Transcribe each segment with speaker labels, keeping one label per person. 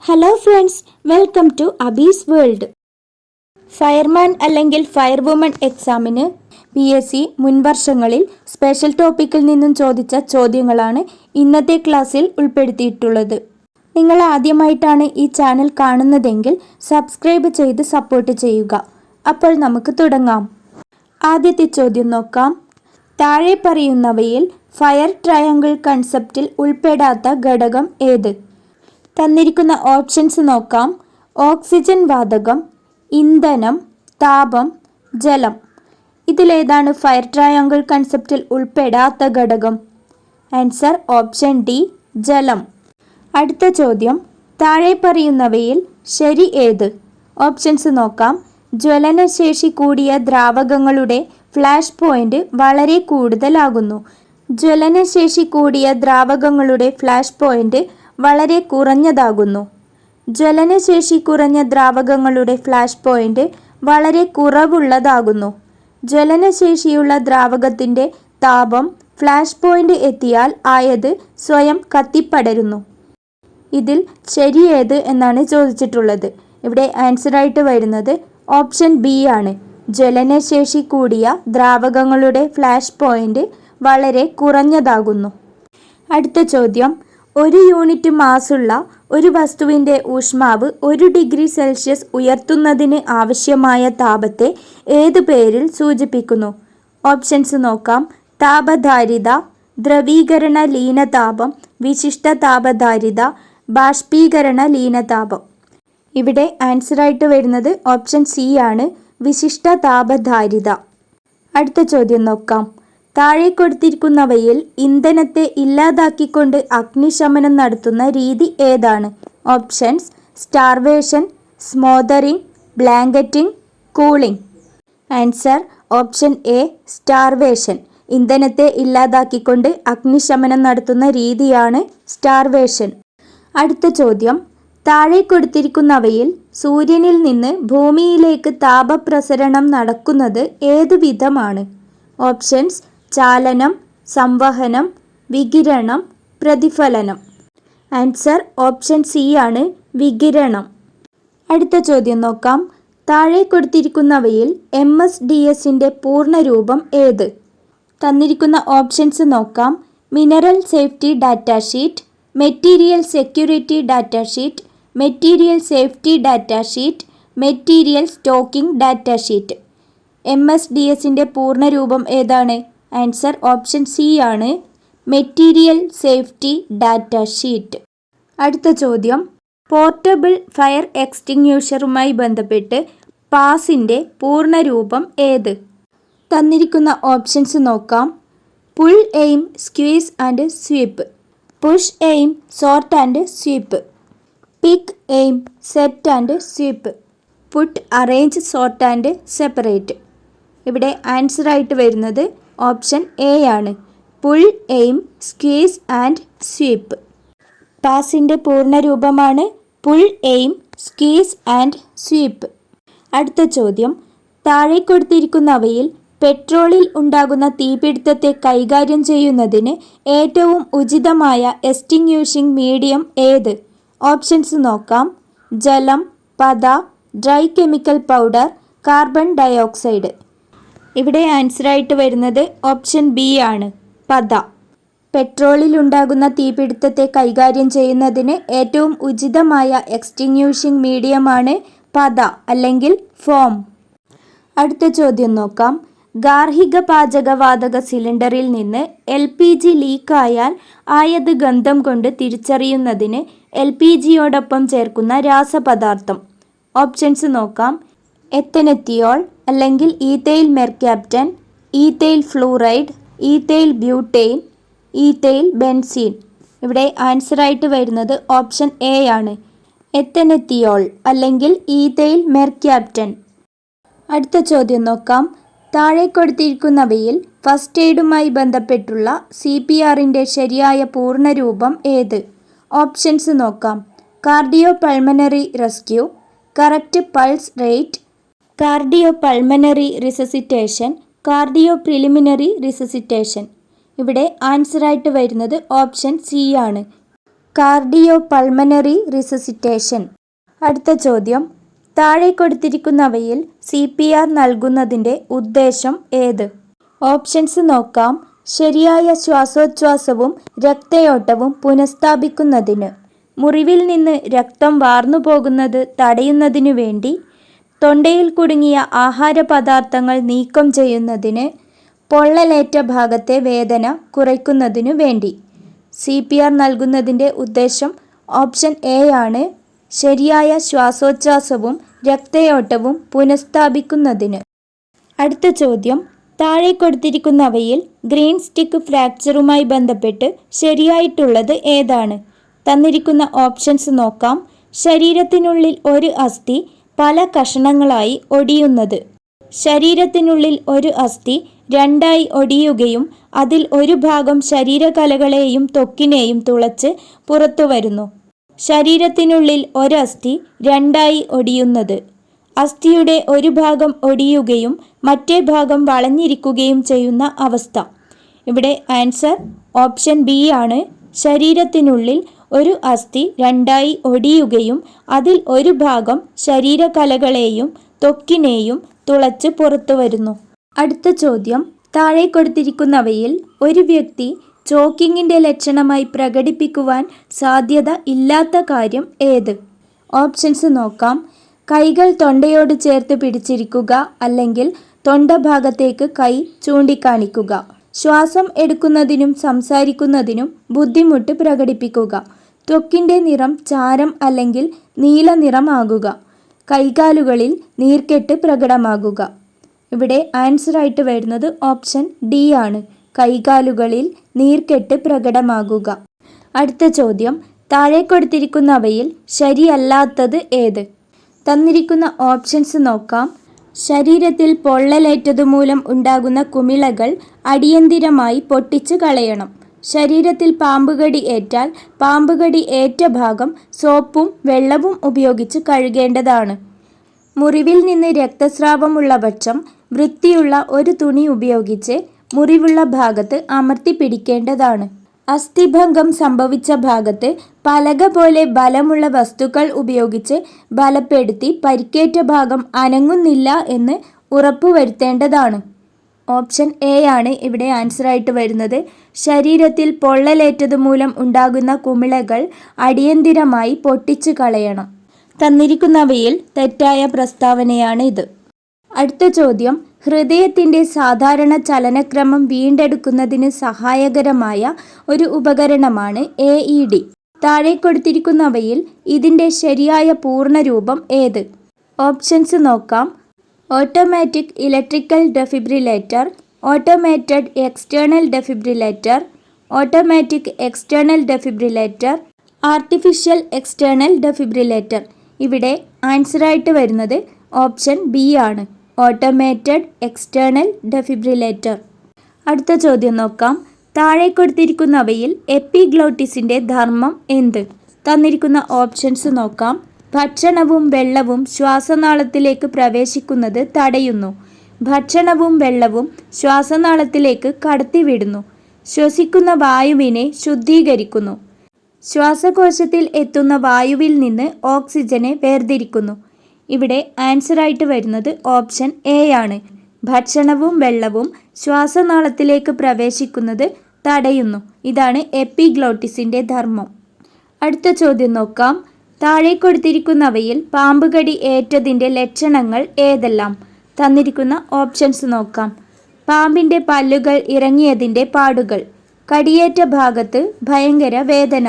Speaker 1: Hello friends, welcome to Abees world. Fireman അല്ലെങ്കിൽ firewoman എക്സാമിന് PSC മുൻവർഷങ്ങളിൽ സ്പെഷ്യൽ ടോപ്പിക്കിൽ നിന്നും ചോദിച്ച ചോദ്യങ്ങളാണ് ഇന്നത്തെ ക്ലാസ്സിൽ ഉൾപ്പെടുത്തിയിട്ടുള്ളത്. നിങ്ങൾ ആദ്യമായിട്ടാണ് ഈ ചാനൽ കാണുന്നതെങ്കിൽ സബ്സ്ക്രൈബ് ചെയ്ത് സപ്പോർട്ട് ചെയ്യുക. അപ്പോൾ നമുക്ക് തുടങ്ങാം. ആദ്യത്തെ ചോദ്യം നോക്കാം. താഴെ പറയുന്നവയിൽ ഫയർ ട്രയാങ്കിൾ കൺസെപ്റ്റിൽ ഉൾപ്പെടാത്ത ഘടകം ഏത്? തന്നിരിക്കുന്ന ഓപ്ഷൻസ് നോക്കാം. ഓക്സിജൻ വാതകം, ഇന്ധനം, താപം, ജലം. ഇതിലേതാണ് ഫയർ ട്രയാങ്കിൾ കൺസെപ്റ്റിൽ ഉൾപ്പെടാത്ത ഘടകം? ആൻസർ ഓപ്ഷൻ ഡി, ജലം. അടുത്ത ചോദ്യം. താഴെ പറയുന്നവയിൽ ശരി ഏത്? ഓപ്ഷൻസ് നോക്കാം. ജ്വലനശേഷി കൂടിയ ദ്രാവകങ്ങളുടെ ഫ്ലാഷ് പോയിന്റ് വളരെ കൂടുതലാകുന്നു. ജ്വലനശേഷി കൂടിയ ദ്രാവകങ്ങളുടെ ഫ്ലാഷ് പോയിന്റ് വളരെ കുറഞ്ഞതാകുന്നു. ജ്വലനശേഷി കുറഞ്ഞ ദ്രാവകങ്ങളുടെ ഫ്ലാഷ് പോയിന്റ് വളരെ കുറവുള്ളതാകുന്നു. ജ്വലനശേഷിയുള്ള ദ്രാവകത്തിൻ്റെ താപം ഫ്ലാഷ് പോയിന്റ് എത്തിയാൽ ആയത് സ്വയം കത്തിപ്പടരുന്നു. ഇതിൽ ശരിയേത് എന്നാണ് ചോദിച്ചിട്ടുള്ളത്. ഇവിടെ ആൻസറായിട്ട് വരുന്നത് ഓപ്ഷൻ ബി ആണ്. ജ്വലനശേഷി കൂടിയ ദ്രാവകങ്ങളുടെ ഫ്ലാഷ് പോയിന്റ് വളരെ കുറഞ്ഞതാകുന്നു. അടുത്ത ചോദ്യം. ഒരു യൂണിറ്റ് മാസുള്ള ഒരു വസ്തുവിൻ്റെ ഊഷ്മാവ് 1 ഡിഗ്രി സെൽഷ്യസ് ഉയർത്തുന്നതിന് ആവശ്യമായ താപത്തെ ഏത് പേരിൽ സൂചിപ്പിക്കുന്നു? ഓപ്ഷൻസ് നോക്കാം. താപധാരിത, ദ്രവീകരണ ലീനതാപം, വിശിഷ്ട താപധാരിത, ബാഷ്പീകരണ ലീനതാപം. ഇവിടെ ആൻസറായിട്ട് വരുന്നത് ഓപ്ഷൻ സി ആണ്, വിശിഷ്ട താപധാരിത. അടുത്ത ചോദ്യം നോക്കാം. താഴെ കൊടുത്തിരിക്കുന്നവയിൽ ഇന്ധനത്തെ ഇല്ലാതാക്കിക്കൊണ്ട് അഗ്നിശമനം നടത്തുന്ന രീതി ഏതാണ്? Options starvation, smothering, blanketing, cooling. Answer option A, starvation. ഇന്ധനത്തെ ഇല്ലാതാക്കിക്കൊണ്ട് അഗ്നിശമനം നടത്തുന്ന രീതിയാണ് സ്റ്റാർവേഷൻ. അടുത്ത ചോദ്യം. താഴെ കൊടുത്തിരിക്കുന്നവയിൽ സൂര്യനിൽ നിന്ന് ഭൂമിയിലേക്ക് താപപ്രസരണം നടക്കുന്നത് ഏതു വിധമാണ്? ഓപ്ഷൻസ് ചാലനം, സംവഹനം, വികിരണം, പ്രതിഫലനം. ആൻസർ ഓപ്ഷൻ സി ആണ്, വികിരണം. അടുത്ത ചോദ്യം നോക്കാം. താഴെ കൊടുത്തിരിക്കുന്നവയിൽ MSDSന്റെ പൂർണ്ണരൂപം ഏത്? തന്നിരിക്കുന്ന ഓപ്ഷൻസ് നോക്കാം. Mineral safety data sheet, material security data sheet, material safety data sheet, material stocking data sheet. MSDSന്റെ പൂർണ്ണരൂപം ഏതാണ്? ആൻസർ ഓപ്ഷൻ സി ആണ്, മെറ്റീരിയൽ സേഫ്റ്റി ഡാറ്റ ഷീറ്റ്. അടുത്ത ചോദ്യം. പോർട്ടബിൾ ഫയർ എക്സ്റ്റിങ്ക്യൂഷറുമായി ബന്ധപ്പെട്ട് പാസിൻ്റെ പൂർണ്ണരൂപം ഏത്? തന്നിരിക്കുന്ന ഓപ്ഷൻസ് നോക്കാം. Pull aim, squeeze and sweep, push aim, sort and sweep, pick aim, set and sweep, put, arrange, sort and separate. ഇവിടെ ആൻസറായിട്ട് വരുന്നത് ഓപ്ഷൻ എ ആണ്, pull aim, squeeze and sweep. പാസിൻ്റെ പൂർണ്ണരൂപമാണ് pull aim, squeeze and sweep. അടുത്ത ചോദ്യം. താഴെ കൊടുത്തിരിക്കുന്നവയിൽ പെട്രോളിൽ ഉണ്ടാകുന്ന തീപിടുത്തത്തെ കൈകാര്യം ചെയ്യുന്നതിന് ഏറ്റവും ഉചിതമായ എക്സ്റ്റിങ്ക്യൂഷിംഗ് മീഡിയം ഏത്? ഓപ്ഷൻസ് നോക്കാം. ജലം, പത, dry chemical powder, carbon dioxide. ഇവിടെ ആൻസറായിട്ട് വരുന്നത് ഓപ്ഷൻ ബി ആണ്, പത. പെട്രോളിൽ ഉണ്ടാകുന്ന തീപിടുത്തത്തെ കൈകാര്യം ചെയ്യുന്നതിന് ഏറ്റവും ഉചിതമായ എക്സ്റ്റിങ്ക്യൂഷിംഗ് മീഡിയമാണ് പത അല്ലെങ്കിൽ ഫോം. അടുത്ത ചോദ്യം നോക്കാം. ഗാർഹിക പാചകവാതക സിലിണ്ടറിൽ നിന്ന് LPG ലീക്കായാൽ ആയത് ഗന്ധം കൊണ്ട് തിരിച്ചറിയുന്നതിന് LPGയോടൊപ്പം ചേർക്കുന്ന രാസപദാർത്ഥം. ഓപ്ഷൻസ് നോക്കാം. എത്തനത്തിയോൾ അല്ലെങ്കിൽ ethyl mercaptan, ethyl fluoride, ethyl butane, ethyl benzene. ഇവിടെ ആൻസറായിട്ട് വരുന്നത് ഓപ്ഷൻ എ ആണ്, എത്തനത്തിയോൾ അല്ലെങ്കിൽ ഈഥെയിൽ മെർക്യാപ്റ്റൻ. അടുത്ത ചോദ്യം നോക്കാം. താഴെ കൊടുത്തിരിക്കുന്നവയിൽ ഫസ്റ്റ് എയ്ഡുമായി ബന്ധപ്പെട്ടുള്ള CPRന്റെ ശരിയായ പൂർണ്ണരൂപം ഏത്? ഓപ്ഷൻസ് നോക്കാം. Cardio pulmonary rescue, correct pulse rate, cardio pulmonary resuscitation, cardio preliminary resuscitation. ഇവിടെ ആൻസറായിട്ട് വരുന്നത് ഓപ്ഷൻ സി ആണ്, കാർഡിയോ പൾമനറി റിസസിറ്റേഷൻ. അടുത്ത ചോദ്യം, താഴെ കൊടുത്തിരിക്കുന്നവയിൽ CPR നൽകുന്നതിൻ്റെ ഉദ്ദേശം ഏത്? ഓപ്ഷൻസ് നോക്കാം. ശരിയായ ശ്വാസോച്ഛ്വാസവും രക്തയോട്ടവും പുനഃസ്ഥാപിക്കുന്നതിന്, മുറിവിൽ നിന്ന് രക്തം വാർന്നു പോകുന്നത് തടയുന്നതിനു വേണ്ടി, തൊണ്ടയിൽ കുടുങ്ങിയ ആഹാരപദാർത്ഥങ്ങൾ നീക്കം ചെയ്യുന്നതിന്, പൊള്ളലേറ്റ ഭാഗത്തെ വേദന കുറയ്ക്കുന്നതിനു വേണ്ടി. CPR നൽകുന്നതിൻ്റെ ഉദ്ദേശം ഓപ്ഷൻ എ ആണ്. ശരിയായ ശ്വാസോച്ഛ്വാസവും രക്തയോട്ടവും പുനഃസ്ഥാപിക്കുന്നതിന്. അടുത്ത ചോദ്യം, താഴെ കൊടുത്തിരിക്കുന്നവയിൽ ഗ്രീൻ സ്റ്റിക്ക് ഫ്രാക്ചറുമായി ബന്ധപ്പെട്ട് ശരിയായിട്ടുള്ളത് ഏതാണ്? തന്നിരിക്കുന്ന ഓപ്ഷൻസ് നോക്കാം. ശരീരത്തിനുള്ളിൽ ഒരു അസ്ഥി പല കഷണങ്ങളായി ഒടിയുന്നത്. ശരീരത്തിനുള്ളിൽ ഒരു അസ്ഥി രണ്ടായി ഒടിയുകയും അതിൽ ഒരു ഭാഗം ശരീരകലകളെയും ത്വക്കിനെയും തുളച്ച് പുറത്തു വരുന്നു. ശരീരത്തിനുള്ളിൽ ഒരസ്ഥി രണ്ടായി ഒടിയുന്നത്. അസ്ഥിയുടെ ഒരു ഭാഗം ഒടിയുകയും മറ്റേ ഭാഗം വളഞ്ഞിരിക്കുകയും ചെയ്യുന്ന അവസ്ഥ. ഇവിടെ ആൻസർ ഓപ്ഷൻ ബി ആണ്. ശരീരത്തിനുള്ളിൽ ഒരു അസ്ഥി രണ്ടായി ഒടിയുകയും അതിൽ ഒരു ഭാഗം ശരീരകലകളെയും ത്വക്കിനെയും തുളച്ച് പുറത്തു വരുന്നു. അടുത്ത ചോദ്യം, താഴെ കൊടുത്തിരിക്കുന്നവയിൽ ഒരു വ്യക്തി ചോക്കിങ്ങിൻ്റെ ലക്ഷണമായി പ്രകടിപ്പിക്കുവാൻ സാധ്യത ഇല്ലാത്ത കാര്യം ഏത്? ഓപ്ഷൻസ് നോക്കാം. കൈകൾ തൊണ്ടയോട് ചേർത്ത് പിടിച്ചിരിക്കുക, അല്ലെങ്കിൽ തൊണ്ടഭാഗത്തേക്ക് കൈ ചൂണ്ടിക്കാണിക്കുക. ശ്വാസം എടുക്കുന്നതിനും സംസാരിക്കുന്നതിനും ബുദ്ധിമുട്ട് പ്രകടിപ്പിക്കുക. ത്വക്കിൻ്റെ നിറം ചാരം അല്ലെങ്കിൽ നീല നിറമാകുക. കൈകാലുകളിൽ നീർക്കെട്ട് പ്രകടമാകുക. ഇവിടെ ആൻസറായിട്ട് വരുന്നത് ഓപ്ഷൻ ഡി ആണ്. കൈകാലുകളിൽ നീർക്കെട്ട് പ്രകടമാകുക. അടുത്ത ചോദ്യം, താഴെ കൊടുത്തിരിക്കുന്നവയിൽ ശരിയല്ലാത്തത് ഏത്? തന്നിരിക്കുന്ന ഓപ്ഷൻസ് നോക്കാം. ശരീരത്തിൽ പൊള്ളലേറ്റതുമൂലം ഉണ്ടാകുന്ന കുമിളകൾ അടിയന്തിരമായി പൊട്ടിച്ചു കളയണം. ശരീരത്തിൽ പാമ്പുകടി ഏറ്റാൽ പാമ്പുകടി ഏറ്റ ഭാഗം സോപ്പും വെള്ളവും ഉപയോഗിച്ച് കഴുകേണ്ടതാണ്. മുറിവിൽ നിന്ന് രക്തസ്രാവമുള്ള പക്ഷം വൃത്തിയുള്ള ഒരു തുണി ഉപയോഗിച്ച് മുറിവുള്ള ഭാഗത്ത് അമർത്തി പിടിക്കേണ്ടതാണ്. അസ്ഥിഭംഗം സംഭവിച്ച ഭാഗത്ത് പലക പോലെ ബലമുള്ള വസ്തുക്കൾ ഉപയോഗിച്ച് ബലപ്പെടുത്തി പരിക്കേറ്റ ഭാഗം അനങ്ങുന്നില്ല എന്ന് ഉറപ്പുവരുത്തേണ്ടതാണ്. ഓപ്ഷൻ എ ആണ് ഇവിടെ ആൻസറായിട്ട് വരുന്നത്. ശരീരത്തിൽ പൊള്ളലേറ്റതുമൂലം ഉണ്ടാകുന്ന കുമിളകൾ അടിയന്തിരമായി പൊട്ടിച്ചു കളയണം. തന്നിരിക്കുന്നവയിൽ തെറ്റായ പ്രസ്താവനയാണ് ഇത്. അടുത്ത ചോദ്യം, ഹൃദയത്തിൻ്റെ സാധാരണ ചലനക്രമം വീണ്ടെടുക്കുന്നതിന് സഹായകരമായ ഒരു ഉപകരണമാണ് AED. താഴെ കൊടുത്തിരിക്കുന്നവയിൽ ഇതിൻ്റെ ശരിയായ പൂർണ്ണരൂപം ഏത്? ഓപ്ഷൻസ് നോക്കാം. Automatic electrical defibrillator, automated external defibrillator, automatic external defibrillator, artificial external defibrillator. ഇവിടെ ആൻസറായിട്ട് വരുന്നത് ഓപ്ഷൻ ബി ആണ്. Automated external defibrillator. അടുത്ത ചോദ്യം നോക്കാം. താഴെ കൊടുത്തിരിക്കുന്നവയിൽ എപ്പിഗ്ലോട്ടിസിൻ്റെ ധർമ്മം എന്ത്? തന്നിരിക്കുന്ന ഓപ്ഷൻസ് നോക്കാം. ഭക്ഷണവും വെള്ളവും ശ്വാസനാളത്തിലേക്ക് പ്രവേശിക്കുന്നത് തടയുന്നു. ഭക്ഷണവും വെള്ളവും ശ്വാസനാളത്തിലേക്ക് കടത്തിവിടുന്നു. ശ്വസിക്കുന്ന വായുവിനെ ശുദ്ധീകരിക്കുന്നു. ശ്വാസകോശത്തിൽ എത്തുന്ന വായുവിൽ നിന്ന് ഓക്സിജനെ വേർതിരിക്കുന്നു. ഇവിടെ ആൻസറായിട്ട് വരുന്നത് ഓപ്ഷൻ എ ആണ്. ഭക്ഷണവും വെള്ളവും ശ്വാസനാളത്തിലേക്ക് പ്രവേശിക്കുന്നത് തടയുന്നു. ഇതാണ് എപ്പിഗ്ലോട്ടിസിൻ്റെ ധർമ്മം. അടുത്ത ചോദ്യം നോക്കാം. താഴെ കൊടുത്തിരിക്കുന്നവയിൽ പാമ്പുകടി ഏറ്റതിൻ്റെ ലക്ഷണങ്ങൾ ഏതെല്ലാം? തന്നിരിക്കുന്ന ഓപ്ഷൻസ് നോക്കാം. പാമ്പിൻ്റെ പല്ലുകൾ ഇറങ്ങിയതിൻ്റെ പാടുകൾ, കടിയേറ്റ ഭാഗത്ത് ഭയങ്കര വേദന,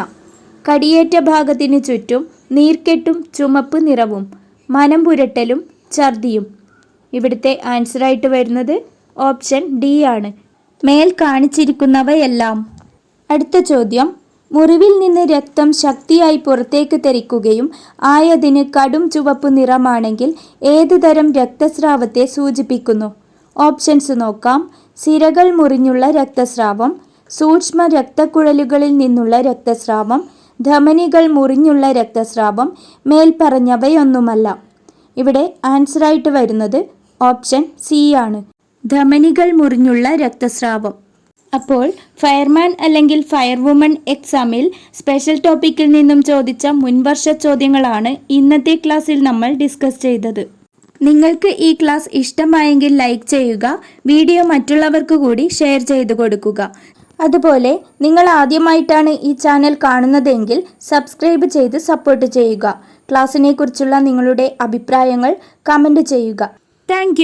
Speaker 1: കടിയേറ്റ ഭാഗത്തിന് ചുറ്റും നീർക്കെട്ടും ചുമപ്പ് നിറവും, മനം പുരട്ടലും ഛർദിയും. ഇവിടുത്തെ ആൻസറായിട്ട് വരുന്നത് ഓപ്ഷൻ ഡി ആണ്. മേൽ കാണിച്ചിരിക്കുന്നവയെല്ലാം. അടുത്ത ചോദ്യം, മുറിവിൽ നിന്ന് രക്തം ശക്തിയായി പുറത്തേക്ക് തെറിക്കുകയും ആയതിന് കടും ചുവപ്പ് നിറമാണെങ്കിൽ ഏത് തരം രക്തസ്രാവത്തെ സൂചിപ്പിക്കുന്നു? ഓപ്ഷൻസ് നോക്കാം. സിരകൾ മുറിഞ്ഞുള്ള രക്തസ്രാവം, സൂക്ഷ്മ രക്തക്കുഴലുകളിൽ നിന്നുള്ള രക്തസ്രാവം, ധമനികൾ മുറിഞ്ഞുള്ള രക്തസ്രാവം, മേൽപ്പറഞ്ഞവയൊന്നുമല്ല. ഇവിടെ ആൻസറായിട്ട് വരുന്നത് ഓപ്ഷൻ സി ആണ്. ധമനികൾ മുറിഞ്ഞുള്ള രക്തസ്രാവം. അപ്പോൾ ഫയർമാൻ അല്ലെങ്കിൽ ഫയർവുമൺ എക്സാമിൽ സ്പെഷ്യൽ ടോപ്പിക്കിൽ നിന്നും ചോദിച്ച മുൻവർഷ ചോദ്യങ്ങളാണ് ഇന്നത്തെ ക്ലാസ്സിൽ നമ്മൾ ഡിസ്കസ് ചെയ്തത്. നിങ്ങൾക്ക് ഈ ക്ലാസ് ഇഷ്ടമായെങ്കിൽ ലൈക്ക് ചെയ്യുക, വീഡിയോ മറ്റുള്ളവർക്ക് കൂടി ഷെയർ ചെയ്തു കൊടുക്കുക. അതുപോലെ നിങ്ങൾ ആദ്യമായിട്ടാണ് ഈ ചാനൽ കാണുന്നതെങ്കിൽ സബ്സ്ക്രൈബ് ചെയ്ത് സപ്പോർട്ട് ചെയ്യുക. ക്ലാസ്സിനെ കുറിച്ചുള്ള നിങ്ങളുടെ അഭിപ്രായങ്ങൾ കമൻറ്റ് ചെയ്യുക. താങ്ക്